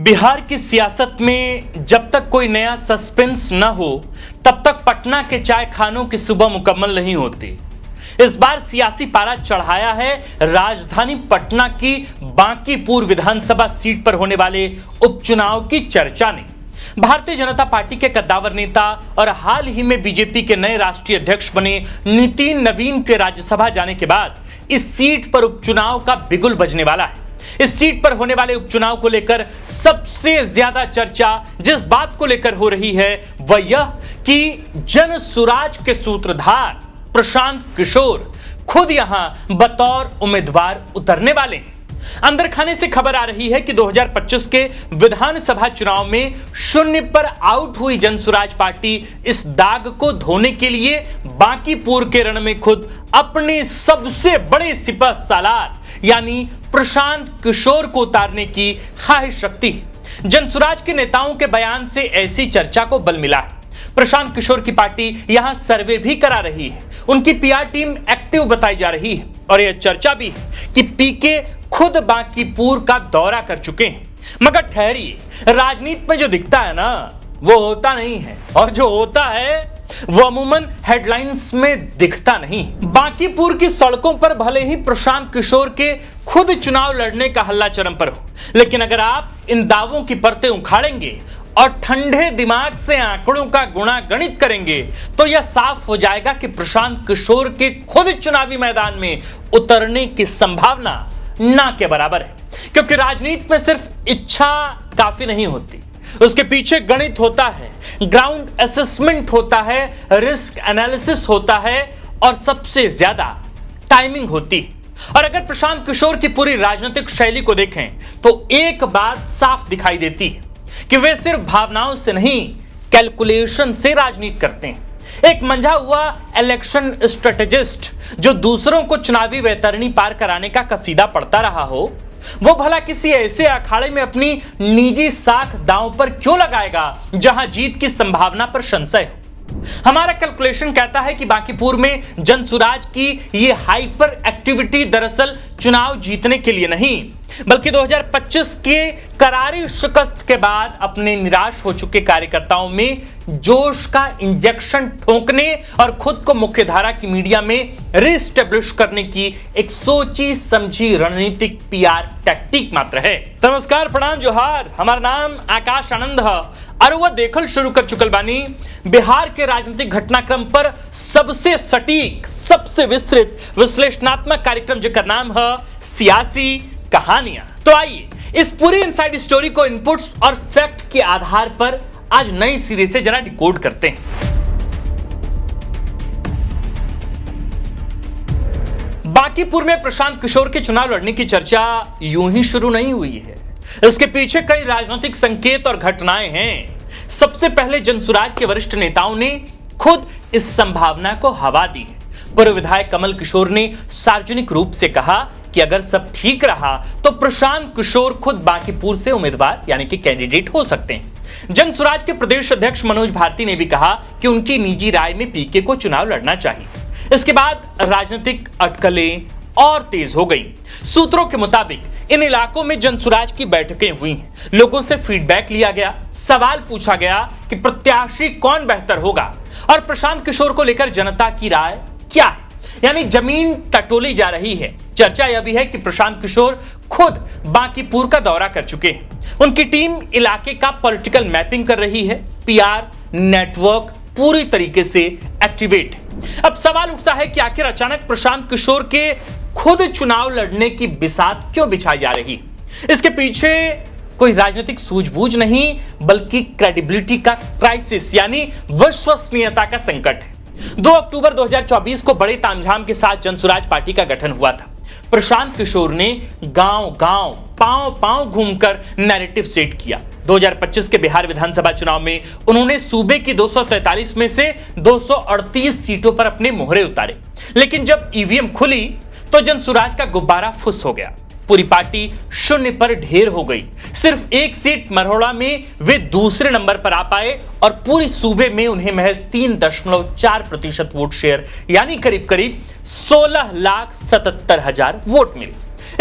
बिहार की सियासत में जब तक कोई नया सस्पेंस न हो तब तक पटना के चाय खानों की सुबह मुकम्मल नहीं होती। इस बार सियासी पारा चढ़ाया है राजधानी पटना की बांकीपुर विधानसभा सीट पर होने वाले उपचुनाव की चर्चा ने। भारतीय जनता पार्टी के कद्दावर नेता और हाल ही में बीजेपी के नए राष्ट्रीय अध्यक्ष बने नितिन नवीन के राज्यसभा जाने के बाद इस सीट पर उपचुनाव का बिगुल बजने वाला है। इस सीट पर होने वाले उपचुनाव को लेकर सबसे ज्यादा चर्चा जिस बात को लेकर हो रही है वह यह कि जनसुराज के सूत्रधार प्रशांत किशोर खुद यहां बतौर उम्मीदवार उतरने वाले हैं। अंदर खाने से खबर आ रही है कि 2025 के विधानसभा चुनाव में शून्य पर आउट हुई जनसुराज पार्टी इस दाग को धोने के लिए बांकीपुर के रण में खुद अपने सबसे बड़े सिपह सालार यानी प्रशांत किशोर को उतारने की ख्वाहिश रखती है। जनसुराज के नेताओं के बयान से ऐसी चर्चा को बल मिला है। प्रशांत किशोर की पार्टी यहां सर्वे भी करा रही है, उनकी पीआर टीम एक्टिव बताई जा रही है और यह चर्चा भी है कि पीके खुद बांकीपुर का दौरा कर चुके हैं। मगर ठहरिए, राजनीति में जो दिखता है ना वो होता नहीं है और जो होता है वो अमूमन हेडलाइंस में दिखता नहीं। बांकीपुर की सड़कों पर भले ही प्रशांत किशोर के खुद चुनाव लड़ने का हल्ला चरम पर हो, लेकिन अगर आप इन दावों की परतें उखाड़ेंगे और ठंडे दिमाग से आंकड़ों का गुणा गणित करेंगे तो यह साफ हो जाएगा कि प्रशांत किशोर के खुद चुनावी मैदान में उतरने की संभावना ना के बराबर है। क्योंकि राजनीति में सिर्फ इच्छा काफी नहीं होती, उसके पीछे गणित होता है, ग्राउंड असेसमेंट होता है, रिस्क एनालिसिस होता है और सबसे ज्यादा टाइमिंग होती है। और अगर प्रशांत किशोर की पूरी राजनीतिक शैली को देखें तो एक बात साफ दिखाई देती है कि वे सिर्फ भावनाओं से नहीं कैलकुलेशन से राजनीति करते हैं। एक मंझा हुआ इलेक्शन स्ट्रेटेजिस्ट जो दूसरों को चुनावी वैतरणी पार कराने का कसीदा पढ़ता रहा हो, वो भला किसी ऐसे अखाड़े में अपनी निजी साख दांव पर क्यों लगाएगा जहां जीत की संभावना पर संशय हो। हमारा कैलकुलेशन कहता है कि बांकीपुर में जनसुराज की ये हाइपर एक्टिविटी दरअसल चुनाव जीतने के लिए नहीं बल्कि 2025 के करारी शिकस्त के बाद अपने निराश हो चुके कार्यकर्ताओं में जोश का इंजेक्शन ठोकने और खुद को मुख्यधारा की मीडिया में रीस्टेब्लिश करने की एक सोची समझी रणनीतिक पीआर टैक्टिक मात्र है। नमस्कार, प्रणाम, जोहार। हमारा नाम आकाश आनंद है और वह देखल शुरू कर चुकल बानी बिहार के राजनीतिक घटनाक्रम पर सबसे सटीक, सबसे विस्तृत विश्लेषणात्मक कार्यक्रम जिसका नाम है सियासी कहानियां। तो आइए इस पूरी इनसाइड स्टोरी को इनपुट्स और फैक्ट के आधार पर आज नई सिरे से जरा डिकोड करते हैं। बांकीपुर में प्रशांत किशोर के चुनाव लड़ने की चर्चा यूं ही शुरू नहीं हुई है, इसके पीछे कई राजनीतिक संकेत और घटनाएं हैं। सबसे पहले जनसुराज के वरिष्ठ नेताओं ने खुद इस संभावना को हवा दी है। पूर्व विधायक कमल किशोर ने सार्वजनिक रूप से कहा कि अगर सब ठीक रहा तो प्रशांत किशोर खुद बांकीपुर से उम्मीदवार यानी कि कैंडिडेट हो सकते हैं। जनसुराज के प्रदेश अध्यक्ष मनोज भारती ने भी कहा कि उनकी निजी राय में पीके को चुनाव लड़ना चाहिए। इसके बाद राजनीतिक अटकलें और तेज हो गई। सूत्रों के मुताबिक इन इलाकों में जनसुराज की बैठकें हुई हैं, लोगों से फीडबैक लिया गया, सवाल पूछा गया कि प्रत्याशी कौन बेहतर होगा और प्रशांत किशोर को लेकर जनता की राय क्या है, यानी जमीन टटोली जा रही है। चर्चा यह भी है कि प्रशांत किशोर खुद बांकीपुर का दौरा कर चुके हैं। उनकी टीम इलाके का पॉलिटिकल मैपिंग कर रही है, पीआर नेटवर्क पूरी तरीके से एक्टिवेट है। अब सवाल उठता है कि आखिर अचानक प्रशांत किशोर के खुद चुनाव लड़ने की बिसात क्यों बिछाई जा रही। इसके पीछे कोई राजनीतिक सूझबूझ नहीं बल्कि क्रेडिबिलिटी का क्राइसिस यानी विश्वसनीयता का संकट है। 2 अक्टूबर 2024 को बड़े तामझाम के साथ जनसुराज पार्टी का गठन हुआ था। प्रशांत किशोर ने गांव-गांव, पांव-पांव घूमकर नैरेटिव सेट किया। 2025 के बिहार विधानसभा चुनाव में उन्होंने सूबे की 243 में से 238 सीटों पर अपने मोहरे उतारे, लेकिन जब ईवीएम खुली तो जनसुराज का गुब्बारा फुस हो गया। पूरी पार्टी शून्य पर ढेर हो गई। सिर्फ एक सीट मरहोड़ा में वे दूसरे नंबर पर आ पाए और पूरी सूबे में उन्हें महज 3.4% वोट शेयर यानी करीब करीब 16,77,000 वोट मिले।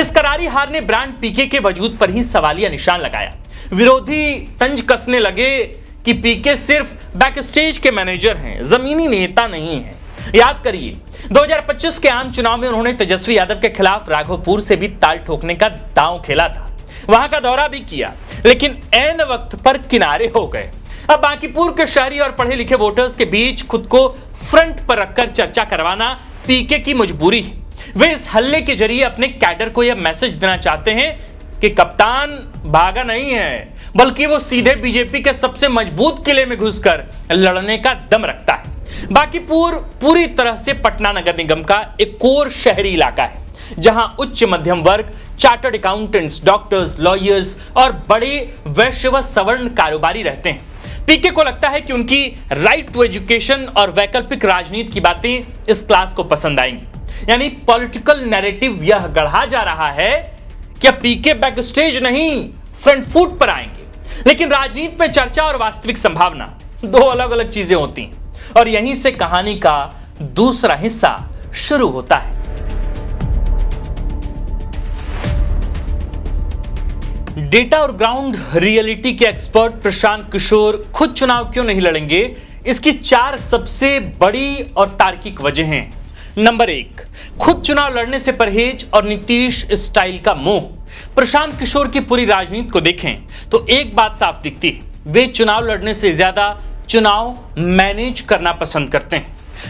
इस करारी हार ने ब्रांड पीके के वजूद पर ही सवालिया निशान लगाया। विरोधी तंज कसने लगे कि पीके सिर्फ बैक स्टेज के मैनेजर हैं, जमीनी नेता नहीं है। याद करिए 2025 के आम चुनाव में उन्होंने तेजस्वी यादव के खिलाफ राघोपुर से भी ताल ठोकने का दांव खेला था, वहां का दौरा भी किया, लेकिन ऐन वक्त पर किनारे हो गए। अब बांकीपुर के शहरी और पढ़े लिखे वोटर्स के बीच खुद को फ्रंट पर रखकर चर्चा करवाना पीके की मजबूरी है। वे इस हल्ले के जरिए अपने कैडर को यह मैसेज देना चाहते हैं कि कप्तान भागा नहीं है, बल्कि वो सीधे बीजेपी के सबसे मजबूत किले में घुसकर लड़ने का दम रखता है। बांकीपुर पूरी तरह से पटना नगर निगम का एक कोर शहरी इलाका है, जहां उच्च मध्यम वर्ग, चार्टर्ड अकाउंटेंट्स, डॉक्टर्स, लॉयर्स और बड़े वैश्य व सवर्ण कारोबारी रहते हैं। पीके को लगता है कि उनकी राइट टू एजुकेशन और वैकल्पिक राजनीति की बातें इस क्लास को पसंद आएंगी। यानी पॉलिटिकल नैरेटिव यह गढ़ा जा रहा है कि अब पीके बैक स्टेज नहीं, फ्रंट फुट पर आएंगे। लेकिन राजनीति में चर्चा और वास्तविक संभावना दो अलग अलग चीजें होती हैं, और यहीं से कहानी का दूसरा हिस्सा शुरू होता है। डेटा और ग्राउंड रियलिटी के एक्सपर्ट प्रशांत किशोर खुद चुनाव क्यों नहीं लड़ेंगे, इसकी 4 सबसे बड़ी और तार्किक वजह हैं। नंबर 1, खुद चुनाव लड़ने से परहेज और नीतीश स्टाइल का मोह। प्रशांत किशोर की पूरी राजनीति को देखें तो एक बात साफ दिखती है, वे चुनाव लड़ने से ज्यादा चुनाव मैनेज करना पसंद करते हैं।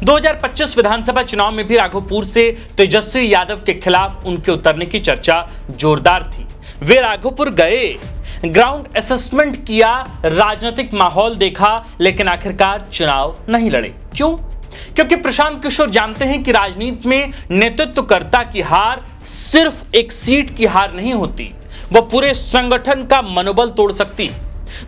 2025 विधानसभा चुनाव में भी राघोपुर से तेजस्वी यादव के खिलाफ उनके उतरने की चर्चा जोरदार थी। वे राघोपुर गए, ग्राउंड असेसमेंट किया, राजनीतिक माहौल देखा, लेकिन आखिरकार चुनाव नहीं लड़े। क्यों? क्योंकि प्रशांत किशोर जानते हैं कि राजनीति में नेतृत्वकर्ता की हार सिर्फ एक सीट की हार नहीं होती, वह पूरे संगठन का मनोबल तोड़ सकती।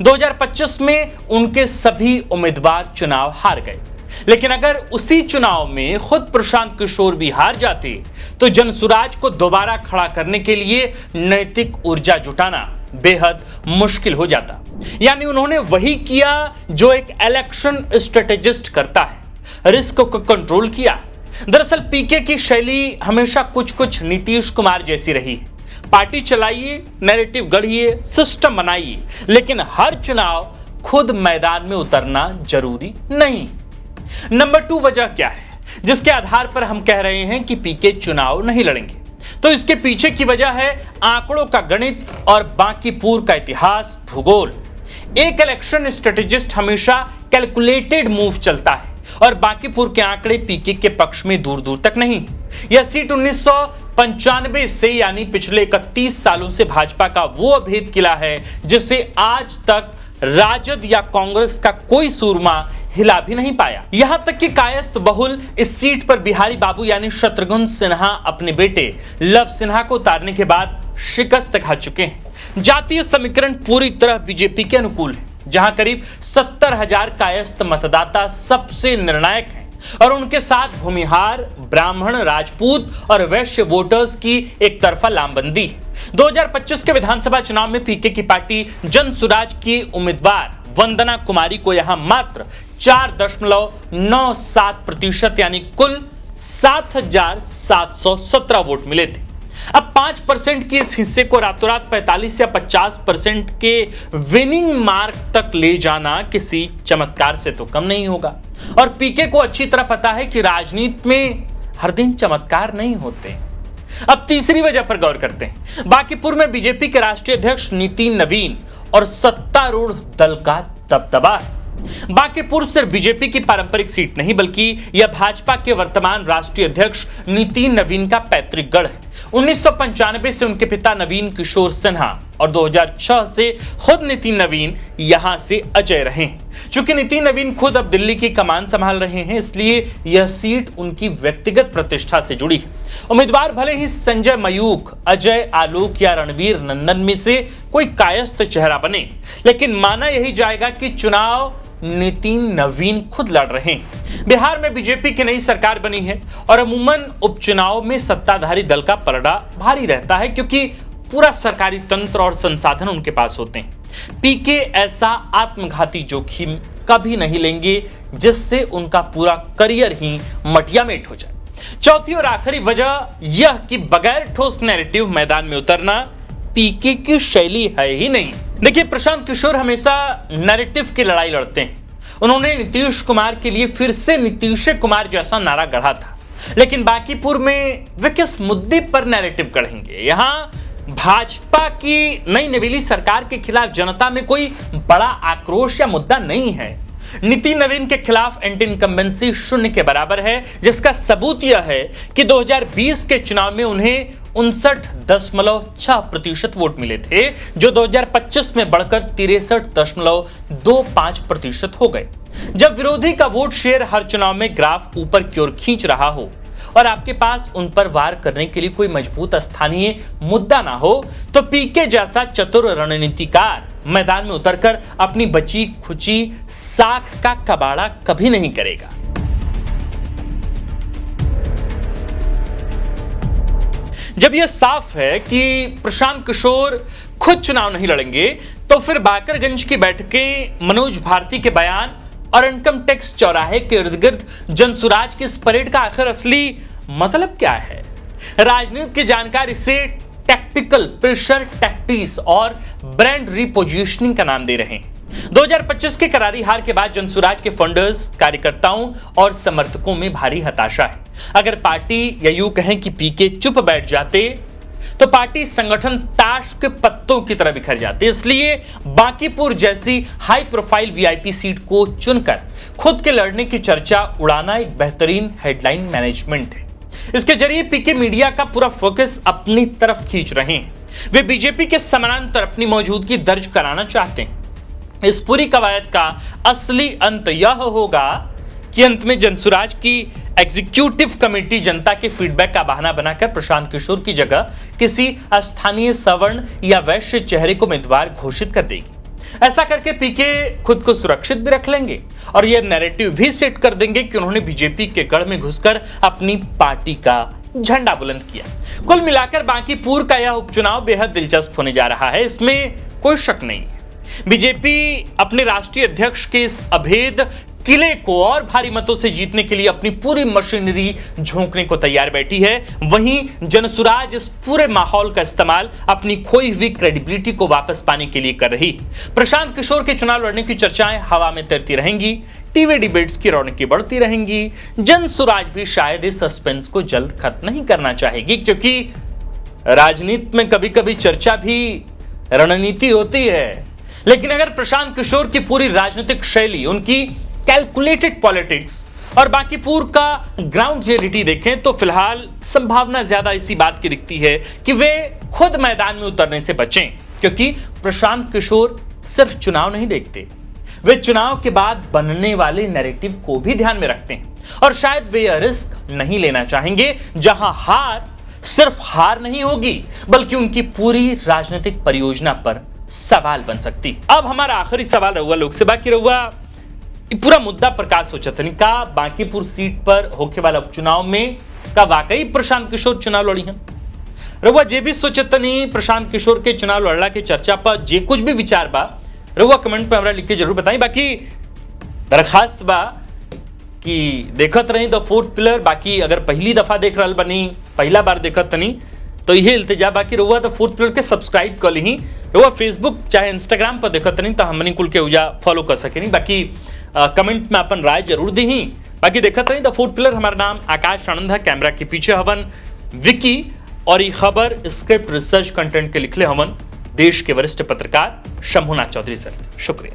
2025 में उनके सभी उम्मीदवार चुनाव हार गए, लेकिन अगर उसी चुनाव में खुद प्रशांत किशोर भी हार जाते तो जनसुराज को दोबारा खड़ा करने के लिए नैतिक ऊर्जा जुटाना बेहद मुश्किल हो जाता। यानी उन्होंने वही किया जो एक इलेक्शन स्ट्रेटेजिस्ट करता है, रिस्क को कंट्रोल किया। दरअसल पीके की शैली हमेशा कुछ नीतीश कुमार जैसी रही है। पार्टी चलाइए, नैरेटिव गढ़िए, सिस्टम बनाइए, लेकिन हर चुनाव खुद मैदान में उतरना जरूरी नहीं। नंबर 2 वजह क्या है जिसके आधार पर हम कह रहे हैं कि पीके चुनाव नहीं लड़ेंगे? तो इसके पीछे की वजह है आंकड़ों का गणित और बांकीपुर का इतिहास, भूगोल। एक इलेक्शन स्ट्रेटेजिस्ट हमेशा कैलकुलेटेड मूव चलता है, और बांकीपुर के आंकड़े पीके के पक्ष में दूर दूर तक नहीं। यह सीट 1995 से यानी पिछले 31 सालों से भाजपा का वो अभेद किला है जिसे आज तक राजद या कांग्रेस का कोई सूरमा हिला भी नहीं पाया। यहां तक कि कायस्थ बहुल इस सीट पर बिहारी बाबू यानी शत्रुघ्न सिन्हा अपने बेटे लव सिन्हा को उतारने के बाद शिकस्त खा चुके हैं। जातीय समीकरण पूरी तरह बीजेपी के अनुकूल है, जहां करीब 70,000 कायस्थ मतदाता सबसे निर्णायक हैं, और उनके साथ भूमिहार, ब्राह्मण, राजपूत और वैश्य वोटर्स की एक तरफा लामबंदी है। 2025 के विधानसभा चुनाव में पीके की पार्टी जनसुराज की उम्मीदवार वंदना कुमारी को यहां मात्र 4.97% यानी कुल 7,717 वोट मिले थे। अब 5% के इस हिस्से को रातों रात 45 या 50% के विनिंग मार्क तक ले जाना किसी चमत्कार से तो कम नहीं होगा, और पीके को अच्छी तरह पता है कि राजनीति में हर दिन चमत्कार नहीं होते। अब तीसरी वजह पर गौर करते हैं। बांकीपुर में बीजेपी के राष्ट्रीय अध्यक्ष नितिन नवीन और सत्तारूढ़ दल का दबदबा है। बांकीपुर सिर्फ बीजेपी की पारंपरिक सीट नहीं, बल्कि यह भाजपा के वर्तमान राष्ट्रीय अध्यक्ष नितिन नवीन का पैतृक गढ़ है। 1995 से उनके पिता नवीन किशोर सिन्हा और 2006 से खुद नितिन नवीन यहां से अजय रहे हैं। चूंकि नितिन नवीन खुद अब दिल्ली की कमान संभाल रहे हैं, इसलिए यह सीट उनकी व्यक्तिगत प्रतिष्ठा से जुड़ी है। उम्मीदवार भले ही संजय मयूख, अजय आलोक या रणवीर नंदन में से कोई कायस्थ चेहरा बने, लेकिन माना यही जाएगा कि चुनाव नितिन नवीन खुद लड़ रहे हैं। बिहार में बीजेपी की नई सरकार बनी है, और अमूमन उपचुनाव में सत्ताधारी दल का पलड़ा भारी रहता है, क्योंकि पूरा सरकारी तंत्र और संसाधन उनके पास होते हैं। पीके ऐसा आत्मघाती जोखिम कभी नहीं लेंगे जिससे उनका पूरा करियर ही मटियामेट हो जाए। चौथी और आखिरी वजह यह कि बगैर ठोस नैरेटिव मैदान में उतरना पीके की शैली है ही नहीं। देखिए, प्रशांत किशोर हमेशा नैरेटिव की लड़ाई लड़ते हैं। उन्होंने नीतीश कुमार के लिए फिर से नीतीश कुमार जैसा नारा गढ़ा था, लेकिन बांकीपुर में वे किस मुद्दे पर नैरेटिव गढ़ेंगे? यहां भाजपा की नई नवेली सरकार के खिलाफ जनता में कोई बड़ा आक्रोश या मुद्दा नहीं है। नीति नवीन के खिलाफ एंटी इनकम्बेंसी शून्य के बराबर है, जिसका सबूत यह है कि 2020 के चुनाव में उन्हें 59.6% वोट मिले थे, जो 2025 में बढ़कर 63.25% हो गए। जब विरोधी का वोट शेयर हर चुनाव में ग्राफ ऊपर की ओर खींच रहा हो और आपके पास उन पर वार करने के लिए कोई मजबूत स्थानीय मुद्दा ना हो, तो पीके जैसा चतुर रणनीतिकार मैदान में उतरकर अपनी बची खुची साख का कबाड़ा कभी नहीं करेगा। जब यह साफ है कि प्रशांत किशोर खुद चुनाव नहीं लड़ेंगे, तो फिर बाकरगंज की बैठकें, मनोज भारती के बयान और इनकम टैक्स चौराहे के इर्द गिर्द जनसुराज की इस परेड का आखिर असली मतलब क्या है? राजनीति के जानकार इसे टैक्टिकल प्रेशर टैक्टिक्स और ब्रांड रिपोजिशनिंग का नाम दे रहे हैं। 2025 के करारी हार के बाद जनसुराज के फंडर्स, कार्यकर्ताओं और समर्थकों में भारी हताशा है। अगर पार्टी या यूं कहें कि पीके चुप बैठ जाते, तो पार्टी संगठन ताश के पत्तों की तरह बिखर जाते। इसलिए बांकीपुर जैसी हाई प्रोफाइल वीआईपी सीट को चुनकर खुद के लड़ने की चर्चा उड़ाना एक बेहतरीन हेडलाइन मैनेजमेंट है। इसके जरिए पीके मीडिया का पूरा फोकस अपनी तरफ खींच रहे हैं। वे बीजेपी के समानांतर अपनी मौजूदगी दर्ज कराना चाहते हैं। इस पूरी कवायद का असली अंत यह होगा कि अंत में जनसुराज की एग्जीक्यूटिव कमेटी जनता के फीडबैक का बहाना बनाकर प्रशांत किशोर की जगह किसी स्थानीय सवर्ण या वैश्य चेहरे को उम्मीदवार घोषित कर देगी। ऐसा करके पीके खुद को सुरक्षित भी रख लेंगे और यह नैरेटिव भी सेट कर देंगे कि उन्होंने बीजेपी के गढ़ में घुसकर अपनी पार्टी का झंडा बुलंद किया। कुल मिलाकर बांकीपुर का यह उपचुनाव बेहद दिलचस्प होने जा रहा है, इसमें कोई शक नहीं है। बीजेपी अपने राष्ट्रीय अध्यक्ष के इस अभेद किले को और भारी मतों से जीतने के लिए अपनी पूरी मशीनरी झोंकने को तैयार बैठी है। वहीं जनसुराज इस पूरे माहौल का इस्तेमाल अपनी खोई हुई क्रेडिबिलिटी को वापस पाने के लिए कर रही। प्रशांत किशोर के चुनाव लड़ने की चर्चाएं हवा में तैरती रहेंगी, टीवी डिबेट्स की रौनकें बढ़ती रहेंगी। जनसुराज भी शायद इस सस्पेंस को जल्द खत्म नहीं करना चाहेगी, क्योंकि राजनीति में कभी कभी चर्चा भी रणनीति होती है। लेकिन अगर प्रशांत किशोर की पूरी राजनीतिक शैली, उनकी कैलकुलेटेड पॉलिटिक्स और बांकीपुर का ग्राउंड रियलिटी देखें, तो फिलहाल संभावना ज्यादा इसी बात की दिखती है कि वे खुद मैदान में उतरने से बचें, क्योंकि प्रशांत किशोर सिर्फ चुनाव नहीं देखते, वे चुनाव के बाद बनने वाले नैरेटिव को भी ध्यान में रखते हैं। और शायद वे यह रिस्क नहीं लेना चाहेंगे जहां हार सिर्फ हार नहीं होगी, बल्कि उनकी पूरी राजनीतिक परियोजना पर सवाल बन सकती। अब हमारा आखिरी सवाल रहुआ लोकसभा की रहुआ पूरा मुद्दा प्रकाश सोचतनी का बांकीपुर सीट पर होके वाला उपचुनाव में का वाकई प्रशांत किशोर चुनाव लड़ी हैं? रहुआ जे भी सोचतनी प्रशांत किशोर के चुनाव लड़ला के चर्चा पर जे कुछ भी विचार बा, रहुआ कमेंट पे हमरा लिख के जरूर बताई। बाकी दरखास्त बा कि देखत रही द फोर्थ पिलर। बाकी अगर पहली दफा देख रहा बनी, पहला बार देखत तनी, तो यह इल्तिजा बाकी रहुआ द फोर्थ पिलर के सब्सक्राइब कर ली। रहुआ फेसबुक चाहे इंस्टाग्राम पर देखत नहीं तो हमनी कुल के उजा फॉलो कर सके नहीं। बाकी कमेंट में अपन राय जरूर दी ही। बाकी देखत रही द फोर्थ पिलर। हमारा नाम आकाश आनंद है, कैमरा के पीछे हवन विकी, और ये खबर स्क्रिप्ट रिसर्च कंटेंट के लिखले हवन देश के वरिष्ठ पत्रकार शंभुनाथ चौधरी सर। शुक्रिया।